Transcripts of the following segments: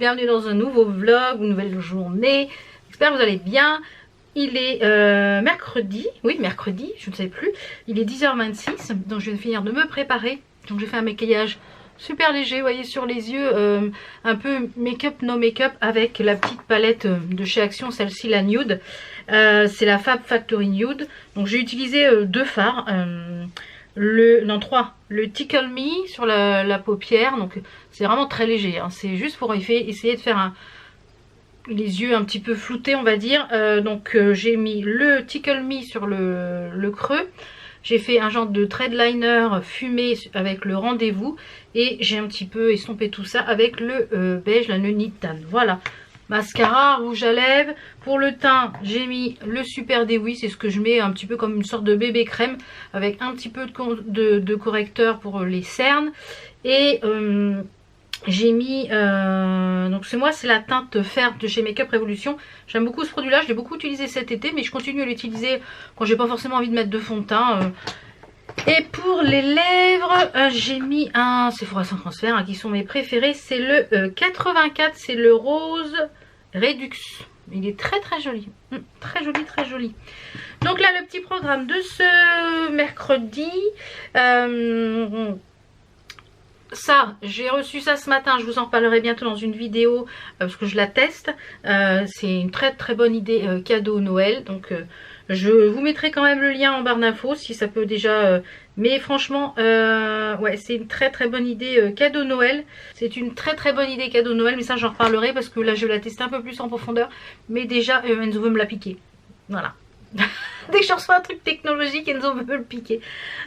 bienvenue dans un nouveau vlog, une nouvelle journée. J'espère que vous allez bien. Il est mercredi, oui mercredi, je ne sais plus. Il est 10h26, donc je viens de finir de me préparer. Donc j'ai fait un maquillage super léger, vous voyez, sur les yeux, un peu make-up, no make-up, avec la petite palette de chez Action, celle-ci la Nude. C'est la Fab Factory Nude. Donc j'ai utilisé deux fards. Trois, le Tickle Me sur la paupière, donc c'est vraiment très léger, hein. C'est juste pour essayer de faire les yeux un petit peu floutés, on va dire. J'ai mis le Tickle Me sur le creux, j'ai fait un genre de thread liner fumé avec le Rendez-vous et j'ai un petit peu estompé tout ça avec le beige, la Nude. Voilà. Mascara, rouge à lèvres. Pour le teint, j'ai mis le Super Dewy. C'est ce que je mets un petit peu comme une sorte de bébé crème avec un petit peu de correcteur pour les cernes. Et j'ai mis... donc c'est la teinte Fer de chez Makeup Revolution. J'aime beaucoup ce produit-là. Je l'ai beaucoup utilisé cet été, mais je continue à l'utiliser quand j'ai pas forcément envie de mettre de fond de teint. Et pour les lèvres, j'ai mis un Sephora sans transfert, hein, qui sont mes préférés. C'est le 84, c'est le rose Redux. Il est très très joli. Très joli, très joli. Donc là, le petit programme de ce mercredi. Ça, j'ai reçu ça ce matin, je vous en reparlerai bientôt dans une vidéo parce que je la teste. C'est une très très bonne idée cadeau Noël. Donc je vous mettrai quand même le lien en barre d'infos si ça peut déjà... mais franchement, ouais, c'est une très très bonne idée cadeau Noël. C'est une très très bonne idée cadeau Noël, mais ça j'en reparlerai parce que là je vais la tester un peu plus en profondeur. Mais déjà, Enzo veut me la piquer. Voilà. Dès que je reçois un truc technologique, Enzo veut le piquer.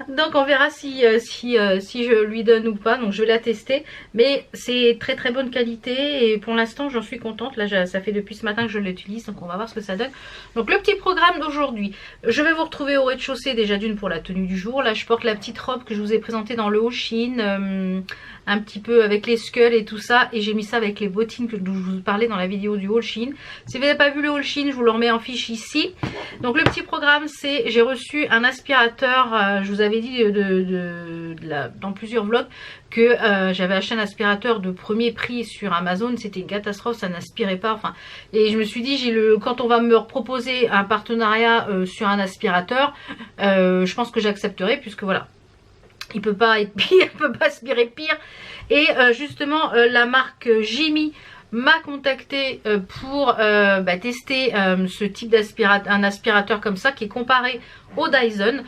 Donc on verra si je lui donne ou pas. Donc je vais la tester. Mais c'est très très bonne qualité. Et pour l'instant j'en suis contente. Là ça fait depuis ce matin que je l'utilise. Donc on va voir ce que ça donne. Donc le petit programme d'aujourd'hui. Je vais vous retrouver au rez-de-chaussée déjà d'une pour la tenue du jour. Là je porte la petite robe que je vous ai présentée dans le haut Shein. Un petit peu avec les skulls et tout ça. Et j'ai mis ça avec les bottines que je vous parlais dans la vidéo du haul Shein. Si vous n'avez pas vu le haul Shein, je vous le remets en fiche ici. Donc le petit programme, c'est j'ai reçu un aspirateur. Je vous avais dit dans plusieurs vlogs que j'avais acheté un aspirateur de premier prix sur Amazon. C'était une catastrophe, ça n'aspirait pas. Enfin, et je me suis dit, quand on va me proposer un partenariat sur un aspirateur, je pense que j'accepterai puisque voilà. Il peut pas être pire, il peut pas aspirer pire. Et justement, la marque Jimmy m'a contacté pour tester ce type d'aspirateur, un aspirateur comme ça qui est comparé au Dyson.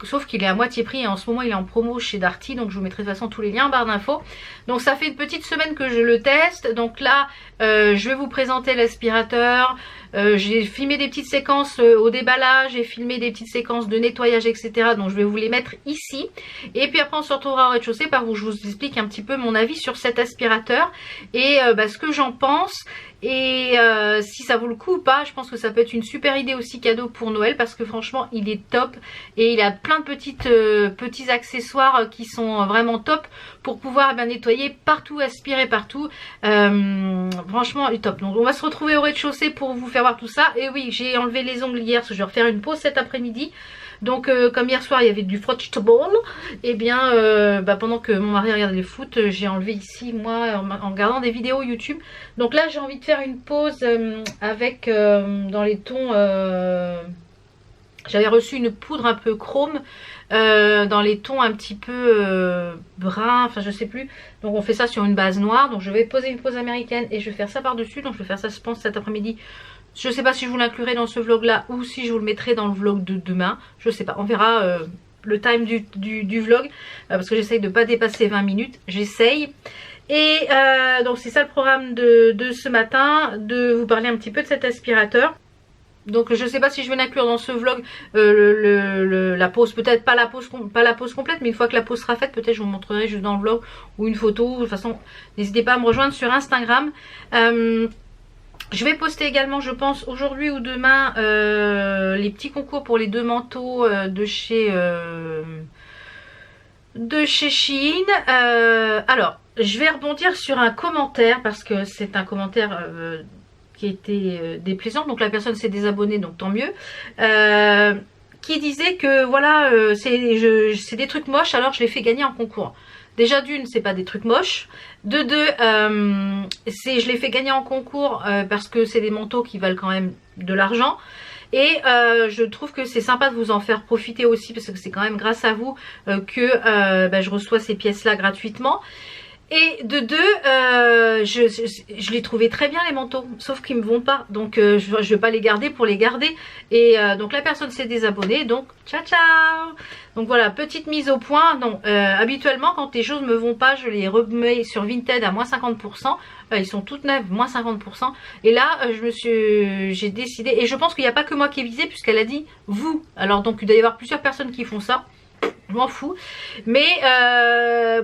Sauf qu'il est à moitié prix et en ce moment il est en promo chez Darty, donc je vous mettrai de toute façon tous les liens en barre d'infos. Donc ça fait une petite semaine que je le teste, donc là je vais vous présenter l'aspirateur. J'ai filmé des petites séquences au déballage, j'ai filmé des petites séquences de nettoyage, etc. Donc je vais vous les mettre ici. Et puis après on se retrouvera au rez-de-chaussée par où je vous explique un petit peu mon avis sur cet aspirateur et ce que j'en pense. Et si ça vaut le coup ou pas, je pense que ça peut être une super idée aussi cadeau pour Noël parce que franchement il est top et il a plein de petits accessoires qui sont vraiment top pour pouvoir nettoyer partout, aspirer partout. Franchement il est top. Donc on va se retrouver au rez-de-chaussée pour vous faire voir tout ça. Et oui, j'ai enlevé les ongles hier parce que je vais refaire une pause cet après-midi. Donc comme hier soir il y avait du frotchable, et bien pendant que mon mari regardait le foot, j'ai enlevé ici moi en regardant des vidéos YouTube. Donc là j'ai envie de faire une pause avec dans les tons, j'avais reçu une poudre un peu chrome dans les tons un petit peu brun, enfin je sais plus. Donc on fait ça sur une base noire. Donc je vais poser une pause américaine et je vais faire ça par dessus. Donc je vais faire ça je pense cet après-midi. Je sais pas si je vous l'inclurai dans ce vlog là ou si je vous le mettrai dans le vlog de demain. Je sais pas, on verra le time du vlog parce que j'essaye de pas dépasser 20 minutes. J'essaye. Et donc c'est ça le programme de ce matin, de vous parler un petit peu de cet aspirateur. Donc je sais pas si je vais l'inclure dans ce vlog la pause, peut-être pas la pause complète, mais une fois que la pause sera faite, peut-être je vous montrerai juste dans le vlog ou une photo. De toute façon, n'hésitez pas à me rejoindre sur Instagram. Je vais poster également, je pense, aujourd'hui ou demain, les petits concours pour les deux manteaux de chez Shein. Alors, je vais rebondir sur un commentaire parce que c'est un commentaire qui était déplaisant. Donc la personne s'est désabonnée, donc tant mieux. Qui disait que voilà, c'est des trucs moches, alors je les fais gagner en concours. déjà d'une, c'est pas des trucs moches. De deux, je les fais gagner en concours parce que c'est des manteaux qui valent quand même de l'argent. Et je trouve que c'est sympa de vous en faire profiter aussi parce que c'est quand même grâce à vous que je reçois ces pièces là gratuitement. Et de deux, je les trouvais très bien les manteaux, sauf qu'ils me vont pas, donc je vais pas les garder pour les garder. Et donc la personne s'est désabonnée, donc ciao ciao. Donc voilà, petite mise au point. Non, habituellement quand les choses me vont pas, je les remets sur Vinted à moins 50%. Ils sont toutes neuves, moins 50%. Et là, j'ai décidé, et je pense qu'il n'y a pas que moi qui ai visé, puisqu'elle a dit vous. Alors donc il doit y avoir plusieurs personnes qui font ça. Je m'en fous, mais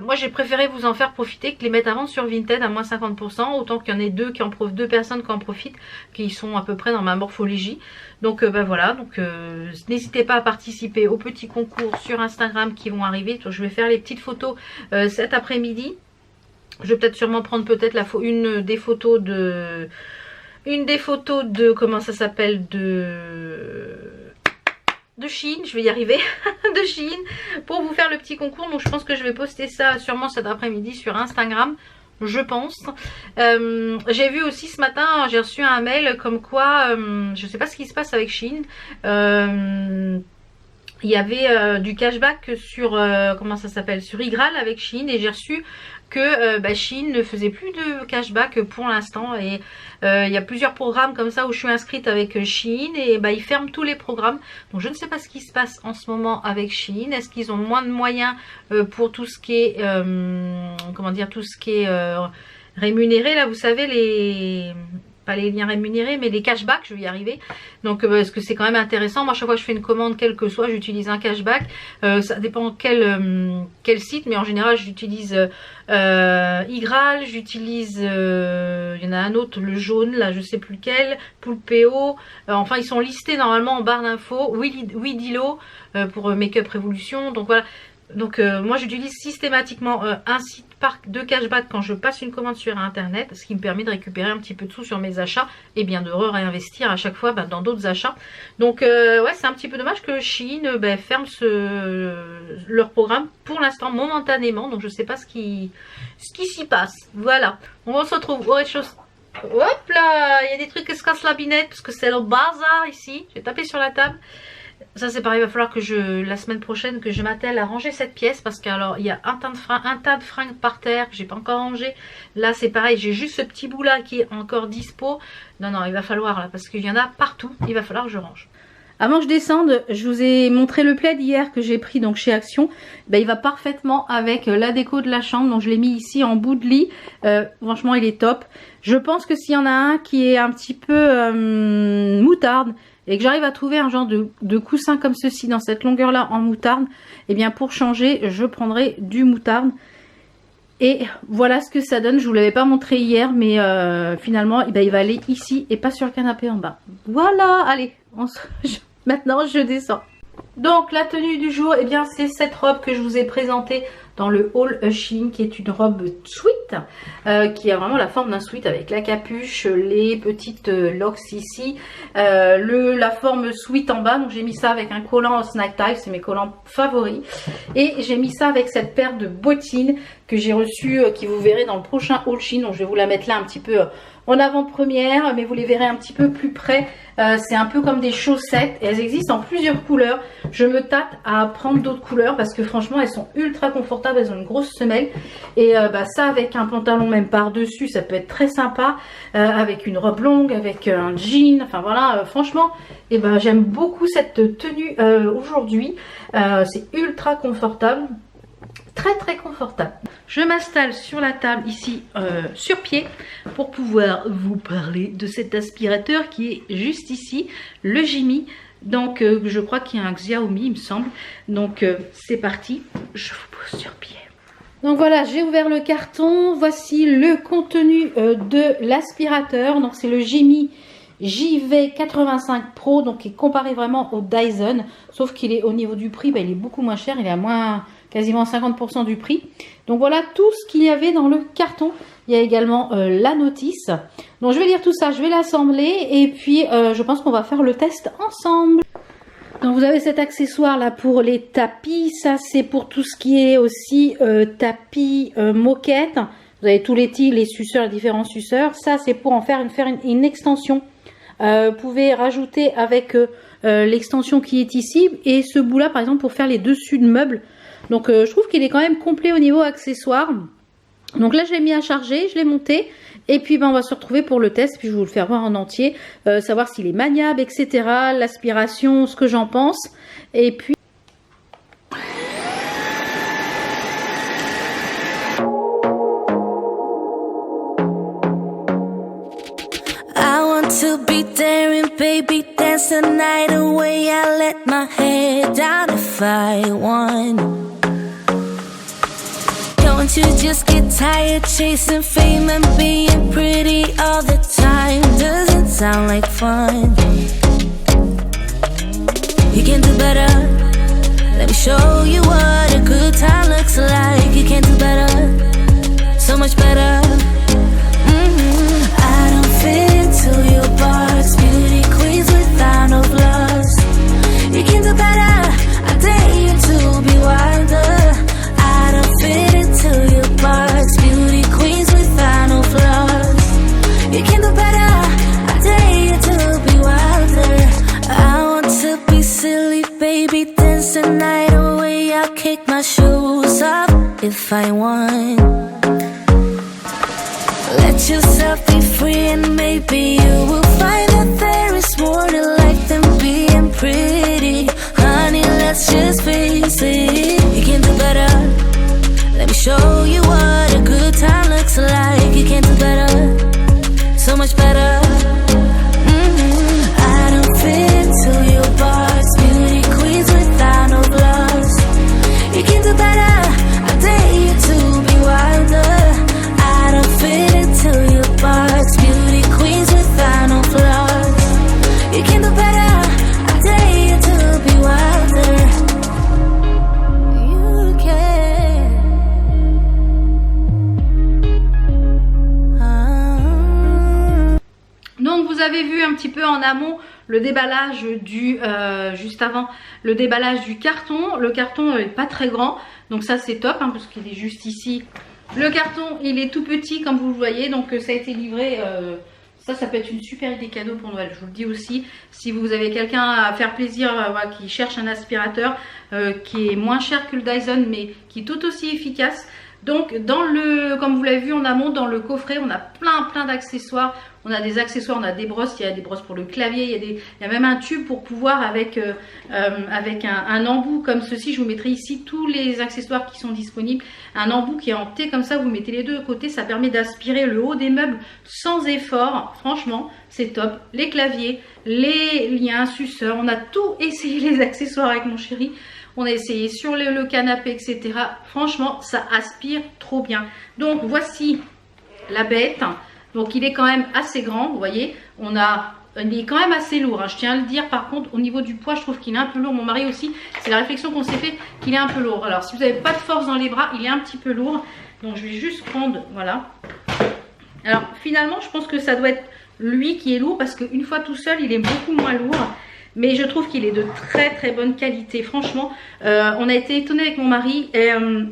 moi j'ai préféré vous en faire profiter que les mettre à vendre sur Vinted à moins 50%, autant qu'il y en ait deux personnes qui en profitent, qui sont à peu près dans ma morphologie. Donc voilà, donc n'hésitez pas à participer aux petits concours sur Instagram qui vont arriver. Je vais faire les petites photos cet après-midi. Je vais peut-être sûrement prendre peut-être une des photos de comment ça s'appelle, de Shein, je vais y arriver, de Shein, pour vous faire le petit concours. Donc je pense que je vais poster ça sûrement cet après-midi sur Instagram, je pense. J'ai vu aussi ce matin, j'ai reçu un mail comme quoi, je sais pas ce qui se passe avec Shein, il y avait du cashback sur, comment ça s'appelle, sur Igral avec Shein, et j'ai reçu que Shein ne faisait plus de cashback pour l'instant. Et il y a plusieurs programmes comme ça où je suis inscrite avec Shein, et ils ferment tous les programmes. Donc je ne sais pas ce qui se passe en ce moment avec Shein. Est-ce qu'ils ont moins de moyens pour tout ce qui est, comment dire, tout ce qui est rémunéré, là vous savez, pas les liens rémunérés, mais les cashbacks, je vais y arriver. Donc parce que c'est quand même intéressant. Moi chaque fois que je fais une commande, quel que soit, j'utilise un cashback. Ça dépend quel site, mais en général j'utilise Igral, j'utilise, il y en a un autre, le jaune, là je sais plus lequel, Poulpeo. Enfin ils sont listés normalement en barre d'infos. Widilo pour Make-up Révolution. Donc voilà. Donc moi j'utilise systématiquement un site de cashback quand je passe une commande sur internet, ce qui me permet de récupérer un petit peu de sous sur mes achats et bien de réinvestir à chaque fois dans d'autres achats. Donc ouais, c'est un petit peu dommage que Shein ferme leur programme pour l'instant momentanément. Donc je sais pas ce qui s'y passe. Voilà, on se retrouve au rez-de-chaussée. Hop là, il y a des trucs qui se cassent la binette parce que c'est le bazar ici. J'ai tapé sur la table. Ça c'est pareil, il va falloir que la semaine prochaine que je m'attelle à ranger cette pièce, parce qu'alors il y a un tas de fringues par terre que j'ai pas encore rangé. Là c'est pareil, j'ai juste ce petit bout là qui est encore dispo. Non il va falloir là, parce qu'il y en a partout, il va falloir que je range. Avant que je descende, je vous ai montré le plaid hier que j'ai pris donc chez Action. Il va parfaitement avec la déco de la chambre, donc je l'ai mis ici en bout de lit. Franchement il est top. Je pense que s'il y en a un qui est un petit peu moutarde, et que j'arrive à trouver un genre de coussin comme ceci dans cette longueur là en moutarde, et bien pour changer je prendrai du moutarde. Et voilà ce que ça donne. Je vous l'avais pas montré hier, mais finalement il va aller ici et pas sur le canapé en bas. Voilà, allez, maintenant je descends. Donc la tenue du jour, et bien c'est cette robe que je vous ai présentée dans le haul Shein, qui est une robe sweat, qui a vraiment la forme d'un sweat avec la capuche, les petites locks ici, la forme sweat en bas. Donc j'ai mis ça avec un collant snack tie, c'est mes collants favoris, et j'ai mis ça avec cette paire de bottines que j'ai reçue, qui vous verrez dans le prochain haul Shein. Donc je vais vous la mettre là un petit peu en avant-première, mais vous les verrez un petit peu plus près. C'est un peu comme des chaussettes et elles existent en plusieurs couleurs. Je me tâte à prendre d'autres couleurs parce que franchement elles sont ultra confortables, elles ont une grosse semelle. Et ça avec un pantalon même par-dessus, ça peut être très sympa. Avec une robe longue, avec un jean, enfin voilà, franchement, j'aime beaucoup cette tenue aujourd'hui. C'est ultra confortable. Très très confortable. Je m'installe sur la table ici sur pied pour pouvoir vous parler de cet aspirateur qui est juste ici, le Jimmy. Donc je crois qu'il y a un Xiaomi il me semble. Donc c'est parti, je vous pose sur pied. Donc voilà, j'ai ouvert le carton, voici le contenu de l'aspirateur. Donc c'est le Jimmy JV85 Pro, donc qui est comparé vraiment au Dyson, sauf qu'il est au niveau du prix, il est beaucoup moins cher, il est à quasiment 50% du prix. Donc voilà tout ce qu'il y avait dans le carton. Il y a également la notice. Donc je vais lire tout ça, je vais l'assembler et puis je pense qu'on va faire le test ensemble. Donc vous avez cet accessoire là pour les tapis, ça c'est pour tout ce qui est aussi tapis moquette. Vous avez tous les suceurs, les différents suceurs. Ça c'est pour en faire une extension. Vous pouvez rajouter avec l'extension qui est ici et ce bout là par exemple pour faire les dessus de meubles. Donc je trouve qu'il est quand même complet au niveau accessoires. Donc là je l'ai mis à charger, je l'ai monté. Et puis ben, on va se retrouver pour le test, puis je vais vous le faire voir en entier, savoir s'il est maniable, etc. L'aspiration, ce que j'en pense. Et puis... I want to be daring, baby, dance the night away. I let my head down if I won. Don't you just get tired chasing fame and being pretty all the time? Doesn't sound like fun. You can do better. Let me show you what a good time looks like. You can do better, so much better. I don't fit into your box. Beauty queens without no flaws. You can do better. I dare you to be wilder. I don't fit into your box. Beauty queens without no flaws. You can do better. I dare you to be wilder. I want to be silly, baby, dance the night away. I'll kick my shoes off if I want. Let yourself be free and maybe you will find that there is more to life than being pretty. Honey, let's just face it. You can do better. Let me show you what a good time looks like. You can do better, so much better. I don't fit into your box. Beauty queens without no flaws. You can do better. I dare you to be wilder. I don't fit into your box. Beauty queens without no flaws. You can do better. I dare you to be wilder. You can. Donc vous avez vu un petit peu en amont le déballage du juste avant le déballage du carton. Le carton est pas très grand, donc ça c'est top hein, parce qu'il est juste ici. Le carton il est tout petit comme vous le voyez, donc ça a été livré. Ça peut être une super idée cadeau pour Noël, je vous le dis aussi. Si vous avez quelqu'un à faire plaisir qui cherche un aspirateur qui est moins cher que le Dyson mais qui est tout aussi efficace. Donc dans le, comme vous l'avez vu en amont, dans le coffret on a plein d'accessoires. On a des accessoires, on a des brosses, il y a des brosses pour le clavier, il y a même un tube pour pouvoir avec un embout comme ceci. Je vous mettrai ici tous les accessoires qui sont disponibles. Un embout qui est en T comme ça, vous mettez les deux de côté, ça permet d'aspirer le haut des meubles sans effort. Franchement, c'est top. Les claviers, il y a un suceur, on a tout essayé les accessoires avec mon chéri. On a essayé sur le canapé, etc. Franchement, ça aspire trop bien. Donc, voici la bête. Donc, il est quand même assez grand, vous voyez. Il est quand même assez lourd, hein, je tiens à le dire. Par contre, au niveau du poids, je trouve qu'il est un peu lourd. Mon mari aussi, c'est la réflexion qu'on s'est fait, qu'il est un peu lourd. Alors, si vous n'avez pas de force dans les bras, il est un petit peu lourd. Donc, je vais juste prendre, voilà. Alors, finalement, je pense que ça doit être lui qui est lourd parce qu'une fois tout seul, il est beaucoup moins lourd. Mais je trouve qu'il est de très bonne qualité. Franchement, on a été étonnés avec mon mari.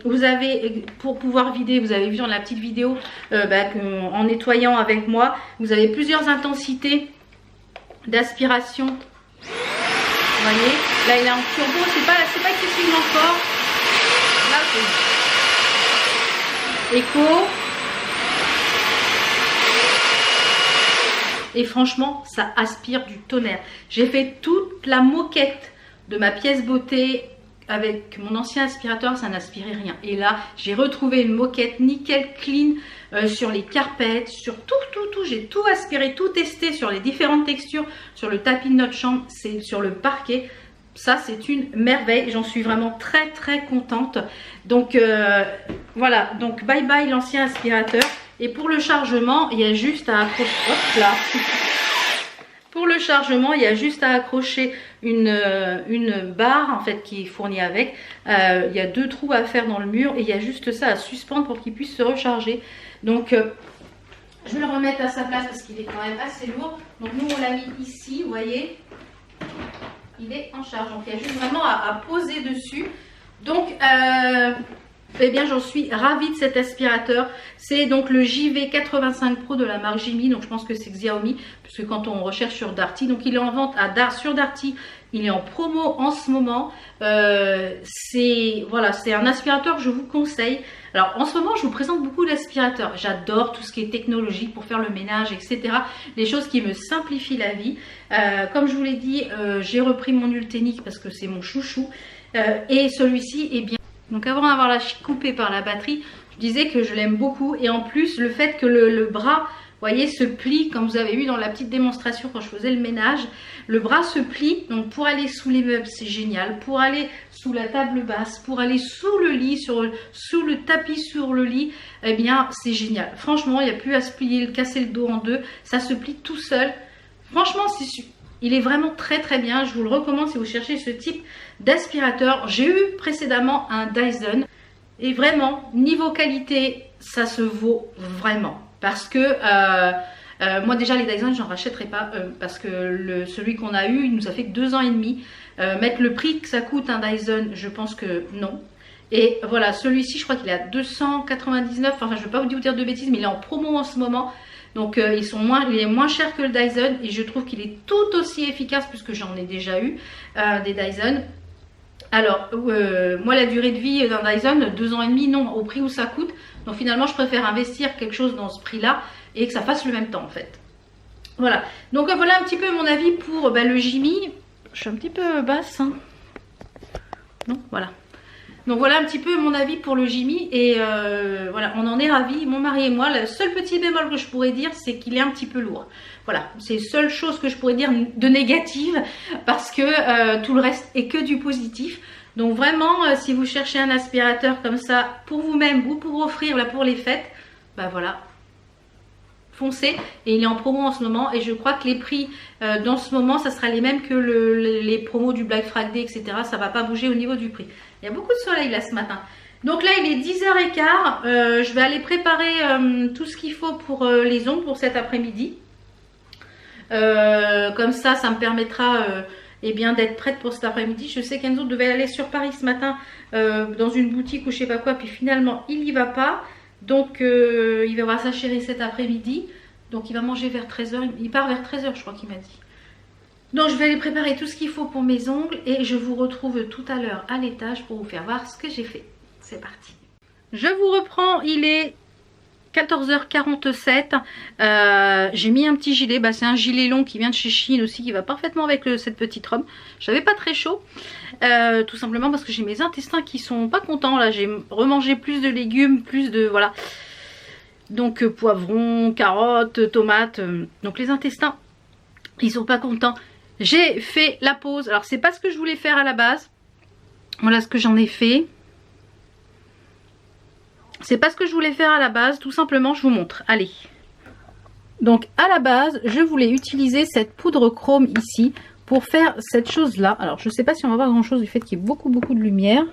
Vous avez, pour pouvoir vider, vous avez vu dans la petite vidéo, en nettoyant avec moi, vous avez plusieurs intensités d'aspiration. Vous voyez, là il est en turbo, c'est pas excessivement fort. Là c'est écho. Et franchement, ça aspire du tonnerre. J'ai fait toute la moquette de ma pièce beauté avec mon ancien aspirateur, ça n'aspirait rien. Et là, j'ai retrouvé une moquette nickel clean sur les carpettes, sur tout. J'ai tout aspiré, tout testé sur les différentes textures, sur le tapis de notre chambre, c'est sur le parquet. Ça, c'est une merveille. J'en suis vraiment très contente. Donc, voilà. Donc, bye bye l'ancien aspirateur. Et pour le chargement, il y a juste à accrocher. Hop là. Pour le chargement, il y a juste à accrocher une barre en fait qui est fournie avec. Il y a 2 trous à faire dans le mur et il y a juste ça à suspendre pour qu'il puisse se recharger. Donc, je vais le remettre à sa place parce qu'il est quand même assez lourd. Donc, nous, on l'a mis ici, vous voyez. il est en charge. Donc il y a juste vraiment à poser dessus. Donc eh bien j'en suis ravie de cet aspirateur. C'est donc le JV85 Pro de la marque Jimmy. Donc je pense que c'est Xiaomi, puisque quand on recherche sur Darty, donc il est en vente sur Darty. Il est en promo en ce moment. Voilà, c'est un aspirateur que je vous conseille. Alors en ce moment je vous présente beaucoup d'aspirateurs. J'adore tout ce qui est technologique pour faire le ménage, etc. Les choses qui me simplifient la vie. Comme je vous l'ai dit, j'ai repris mon Ultenic parce que c'est mon chouchou. Et celui-ci est bien. Donc avant d'avoir la coupé par la batterie, je disais que je l'aime beaucoup. Et en plus le fait que le bras, vous voyez, se plie, comme vous avez vu dans la petite démonstration quand je faisais le ménage. Le bras se plie, donc pour aller sous les meubles c'est génial. Pour aller sous la table basse, pour aller sous le lit, sous le tapis sur le lit, eh bien c'est génial. Franchement, il n'y a plus à se plier, casser le dos en deux. Ça se plie tout seul. Franchement, il est vraiment très très bien. Je vous le recommande si vous cherchez ce type d'aspirateur. J'ai eu précédemment un Dyson. Et vraiment, niveau qualité, ça se vaut vraiment. Parce que moi déjà les Dyson, j'en rachèterai pas. Parce que celui qu'on a eu, il nous a fait que 2 ans et demi. Mettre le prix que ça coûte un Dyson, je pense que non. Et voilà, celui-ci, je crois qu'il est à 299. Enfin, je ne vais pas vous dire de bêtises, mais il est en promo en ce moment. Donc il est moins cher que le Dyson et je trouve qu'il est tout aussi efficace puisque j'en ai déjà eu des Dyson. Alors moi la durée de vie d'un Dyson, 2 ans et demi, non, au prix où ça coûte. Donc finalement je préfère investir quelque chose dans ce prix là et que ça fasse le même temps en fait. Voilà, donc voilà un petit peu mon avis pour le Jimmy. Je suis un petit peu basse, hein. Non, voilà. Donc voilà un petit peu mon avis pour le Jimmy et voilà, on en est ravis, mon mari et moi. Le seul petit bémol que je pourrais dire, c'est qu'il est un petit peu lourd. Voilà, c'est la seule chose que je pourrais dire de négative parce que tout le reste est que du positif. Donc vraiment, si vous cherchez un aspirateur comme ça pour vous-même ou pour offrir là pour les fêtes, bah voilà, foncez. Et il est en promo en ce moment et je crois que les prix dans ce moment, ça sera les mêmes que les promos du Black Friday, etc. Ça va pas bouger au niveau du prix. Il y a beaucoup de soleil là ce matin. Donc là il est 10h15. Je vais aller préparer tout ce qu'il faut pour les ongles pour cet après-midi. Comme ça me permettra eh bien d'être prête pour cet après-midi. Je sais qu'Enzo devait aller sur Paris ce matin dans une boutique ou je sais pas quoi. Puis finalement il n'y va pas. Donc il va voir sa chérie cet après-midi. Donc il va manger vers 13h. Il part vers 13h je crois qu'il m'a dit. Donc je vais aller préparer tout ce qu'il faut pour mes ongles et je vous retrouve tout à l'heure à l'étage pour vous faire voir ce que j'ai fait. C'est parti. Je vous reprends, il est 14h47. J'ai mis un petit gilet, c'est un gilet long qui vient de chez Shein aussi, qui va parfaitement avec cette petite robe. J'avais pas très chaud, tout simplement parce que j'ai mes intestins qui sont pas contents. Là j'ai remangé plus de légumes, plus de voilà. Donc poivrons, carottes, tomates. Donc les intestins, ils sont pas contents. J'ai fait la pause. Alors c'est pas ce que je voulais faire à la base. Voilà ce que j'en ai fait. C'est pas ce que je voulais faire à la base. Tout simplement je vous montre. Allez. Donc à la base je voulais utiliser cette poudre chrome ici pour faire cette chose là. Alors je sais pas si on va voir grand chose du fait qu'il y ait beaucoup de lumière.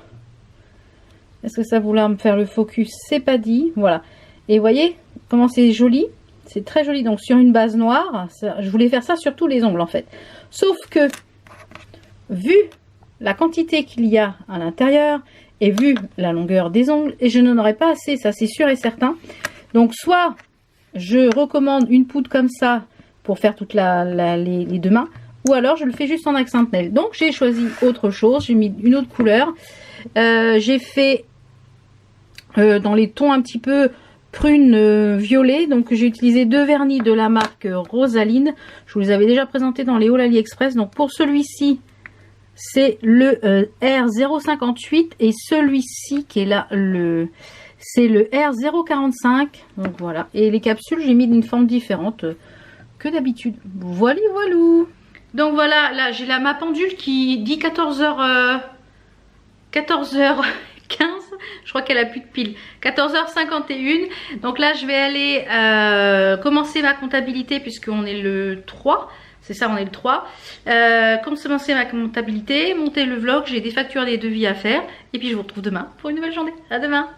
Est-ce que ça voulait me faire le focus? C'est pas dit. Voilà. Et vous voyez comment c'est joli. C'est très joli. Donc sur une base noire. Je voulais faire ça sur tous les ongles en fait. Sauf que vu la quantité qu'il y a à l'intérieur et vu la longueur des ongles, et je n'en aurai pas assez, ça c'est sûr et certain. Donc soit je recommande une poudre comme ça pour faire toutes les deux mains, ou alors je le fais juste en accent nail. Donc j'ai choisi autre chose, j'ai mis une autre couleur. J'ai fait dans les tons un petit peu prune violet, donc j'ai utilisé 2 vernis de la marque Rosaline. Je vous les avais déjà présentés dans les hauls AliExpress. Donc pour celui-ci c'est le R058 et celui-ci qui est là c'est le R045. Donc voilà, et les capsules j'ai mis d'une forme différente que d'habitude. Voilà. Donc voilà, là j'ai ma pendule qui dit 14h15. Je crois qu'elle a plus de pile. 14h51. Donc là je vais aller commencer ma comptabilité puisqu'on est le 3. C'est ça, on est le 3. Commencer ma comptabilité, monter le vlog. J'ai des factures et des devis à faire. Et puis je vous retrouve demain pour une nouvelle journée. À demain.